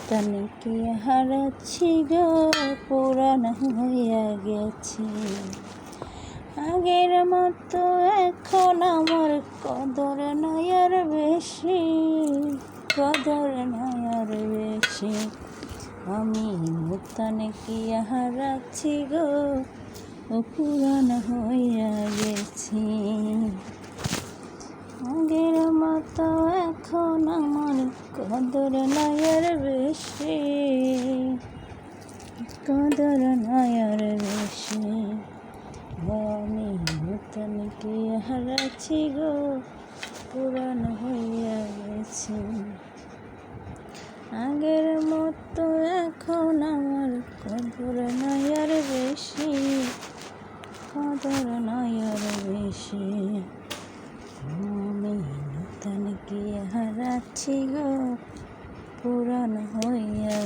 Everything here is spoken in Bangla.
নূতন কি হারাচ্ছি গো, পুরান হইয়া গেছি। আগের মতো এখন আমার কদর নাই আর বেশি, কদর নাই আর বেশি। আমি নূতন কি হারাচ্ছি গো, পুরান হইয়া গেছি। আগের মতো এখন আমার কদর নাই আর বেশি, কদর নাই আর বেশি। আমি নূতন কি হারাচ্ছি গো, পুরান হইয়া গেছি। আগের মতো এখন আমার কদর নাই আর বেশি, কদর নাই আর বেশি। আমি নূতন কি হারাচ্ছি গো, পুরান হইয়া